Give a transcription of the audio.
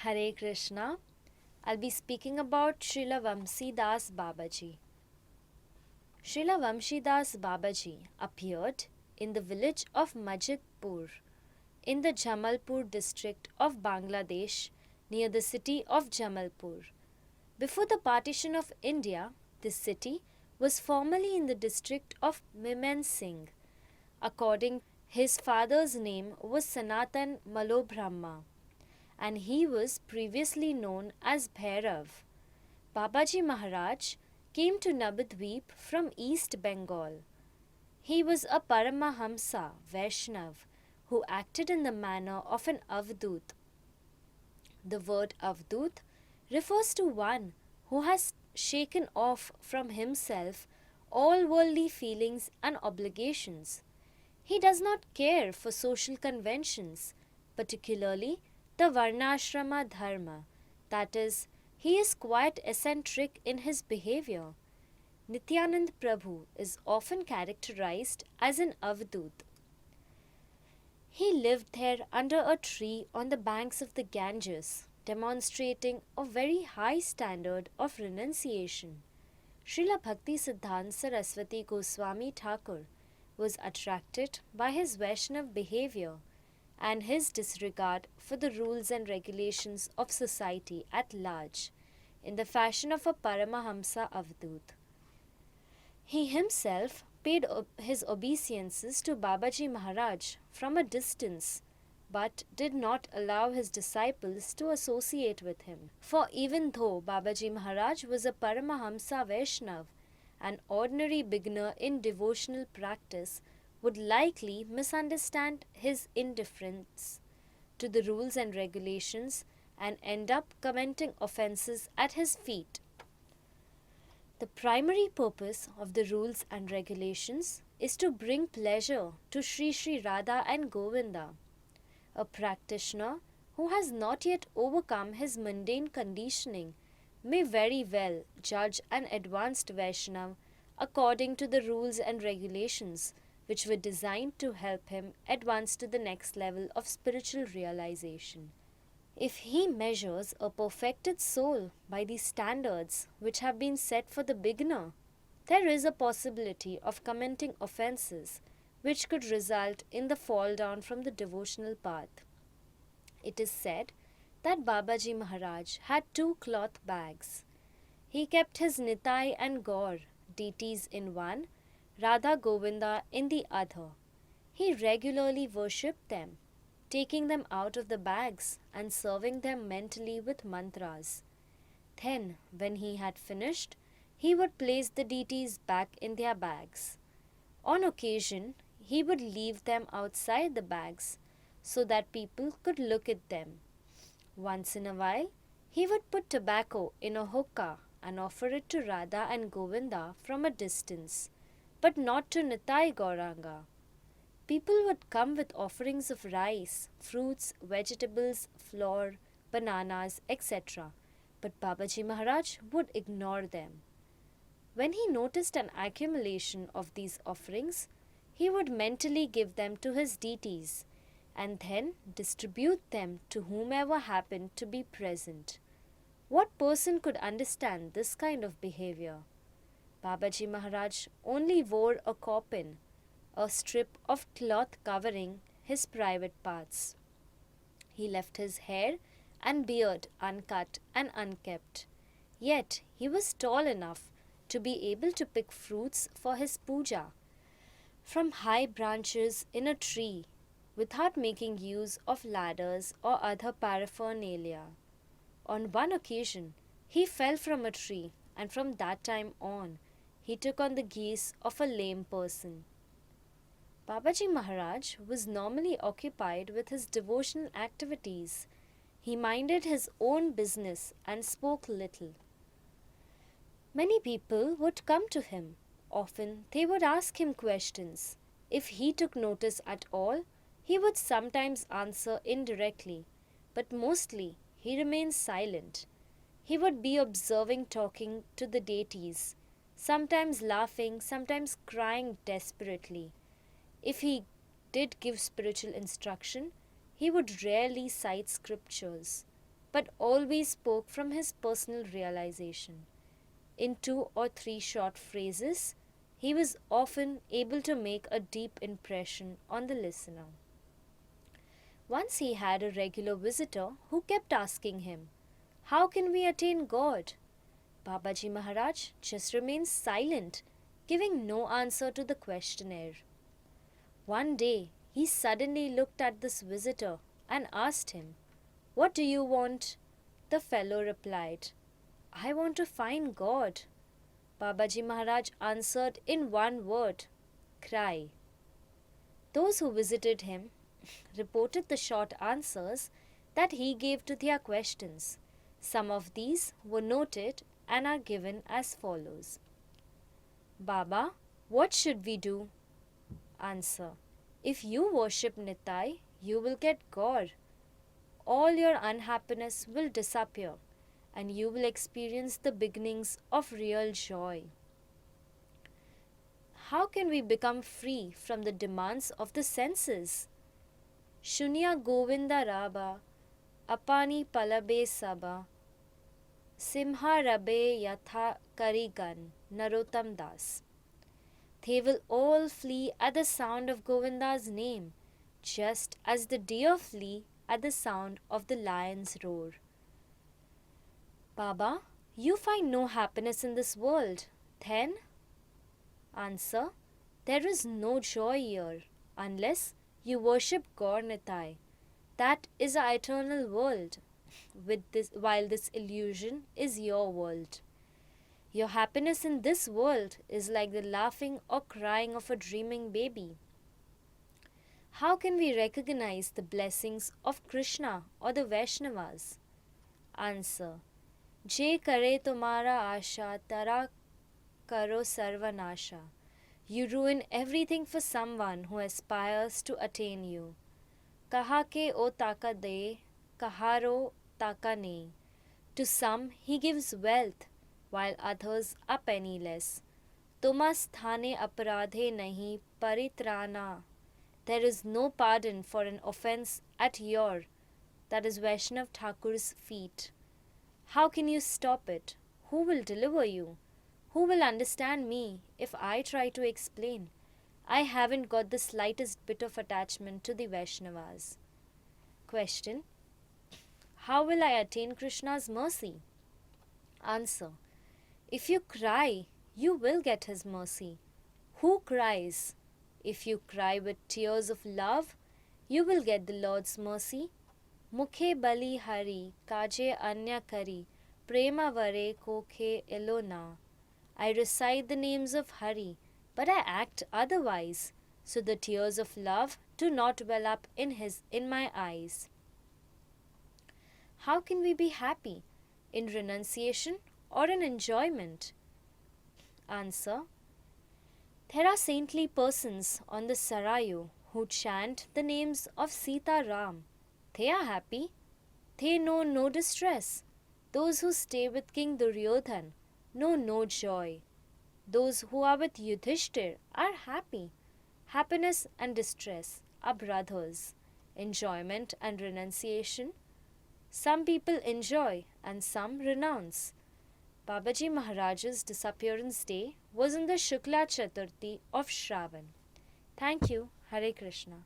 Hare Krishna. I'll be speaking about Srila Vamsidas Babaji. Srila Vamsidas Babaji appeared in the village of Majidpur in the Jamalpur district of Bangladesh near the city of Jamalpur. Before the partition of India, this city was formerly in the district of Mymensingh. According, his father's name was Sanatan Malobrahma, and he was previously known as Bhairav. Babaji Maharaj came to Nabadweep from East Bengal. He was a Paramahamsa Vaishnav who acted in the manner of an Avdut. The word Avdut refers to one who has shaken off from himself all worldly feelings and obligations. He does not care for social conventions, particularly the Varnashrama Dharma, that is, he is quite eccentric in his behavior. Nityanand Prabhu is often characterized as an Avdut. He lived there under a tree on the banks of the Ganges, demonstrating a very high standard of renunciation. Srila Bhakti Siddhanta Saraswati Goswami Thakur was attracted by his Vaishnav behavior and his disregard for the rules and regulations of society at large, in the fashion of a Paramahamsa Avdut. He himself paid his obeisances to Babaji Maharaj from a distance, but did not allow his disciples to associate with him. For even though Babaji Maharaj was a Paramahamsa Vaishnav, an ordinary beginner in devotional practice would likely misunderstand his indifference to the rules and regulations and end up committing offences at his feet. The primary purpose of the rules and regulations is to bring pleasure to Sri Sri Radha and Govinda. A practitioner who has not yet overcome his mundane conditioning may very well judge an advanced Vaishnav according to the rules and regulations which were designed to help him advance to the next level of spiritual realization. If he measures a perfected soul by the standards which have been set for the beginner, there is a possibility of committing offences which could result in the fall down from the devotional path. It is said that Babaji Maharaj had 2 cloth bags. He kept his Nitai and Gaur deities in one, Radha Govinda in the other. He regularly worshipped them, taking them out of the bags and serving them mentally with mantras. Then, when he had finished, he would place the deities back in their bags. On occasion, he would leave them outside the bags so that people could look at them. Once in a while, he would put tobacco in a hookah and offer it to Radha and Govinda from a distance, but not to Nitai Gauranga. People would come with offerings of rice, fruits, vegetables, flour, bananas, etc., but Babaji Maharaj would ignore them. When he noticed an accumulation of these offerings, he would mentally give them to his deities and then distribute them to whomever happened to be present. What person could understand this kind of behavior? Babaji Maharaj only wore a kaupin, a strip of cloth covering his private parts. He left his hair and beard uncut and unkept. Yet he was tall enough to be able to pick fruits for his puja from high branches in a tree without making use of ladders or other paraphernalia. On one occasion, he fell from a tree, and from that time on, he took on the guise of a lame person. Babaji Maharaj was normally occupied with his devotional activities. He minded his own business and spoke little. Many people would come to him. Often they would ask him questions. If he took notice at all, he would sometimes answer indirectly, but mostly he remained silent. He would be observing talking to the deities, sometimes laughing, sometimes crying desperately. If he did give spiritual instruction, he would rarely cite scriptures. but always spoke from his personal realization. In 2 or 3 short phrases, he was often able to make a deep impression on the listener. Once he had a regular visitor who kept asking him, "How can we attain God?" Babaji Maharaj just remained silent, giving no answer to the questionnaire. One day, he suddenly looked at this visitor and asked him, "What do you want?" The fellow replied, "I want to find God." Babaji Maharaj answered in one word, "Cry." Those who visited him reported the short answers that he gave to their questions. Some of these were noted and are given as follows. "Baba, what should we do?" Answer: if you worship Nitai, you will get God. All your unhappiness will disappear and you will experience the beginnings of real joy. How can we become free from the demands of the senses? Shunya Govinda Raba, Apani Palabe Saba, Simha Rabe Yatha Karigan, Narottam Das. They will all flee at the sound of Govinda's name, just as the deer flee at the sound of the lion's roar. Baba, you find no happiness in this world. Then? Answer: there is no joy here, unless you worship Gaur Nitai. That is our eternal world, while this illusion is your world. Your happiness in this world is like the laughing or crying of a dreaming baby. How can we recognize the blessings of Krishna or the Vaishnavas? Answer: Je kare tumhara asha, tara karo sarvanasha. You ruin everything for someone who aspires to attain you. Kaha ke o taka de, kaharo taka ne. To some he gives wealth, while others are penniless. Tumas thane aparadhe nahi paritrana. There is no pardon for an offence at your, that is Vaishnav Thakur's feet. How can you stop it? Who will deliver you? Who will understand me if I try to explain? I haven't got the slightest bit of attachment to the Vaishnavas. Question: how will I attain Krishna's mercy? Answer: if you cry, you will get his mercy. Who cries? If you cry with tears of love, you will get the Lord's mercy. Mukhe bali hari, kaje anya kari, prema vare kokhe elona. I recite the names of Hari, but I act otherwise, so the tears of love do not well up in my eyes. How can we be happy? In renunciation or in enjoyment? Answer: there are saintly persons on the Sarayu who chant the names of Sita Ram. They are happy. They know no distress. Those who stay with King Duryodhan know no joy. Those who are with Yudhishthir are happy. Happiness and distress are brothers. Enjoyment and renunciation. Some people enjoy and some renounce. Babaji Maharaj's disappearance day was on the Shukla Chaturthi of Shravan. Thank you. Hare Krishna.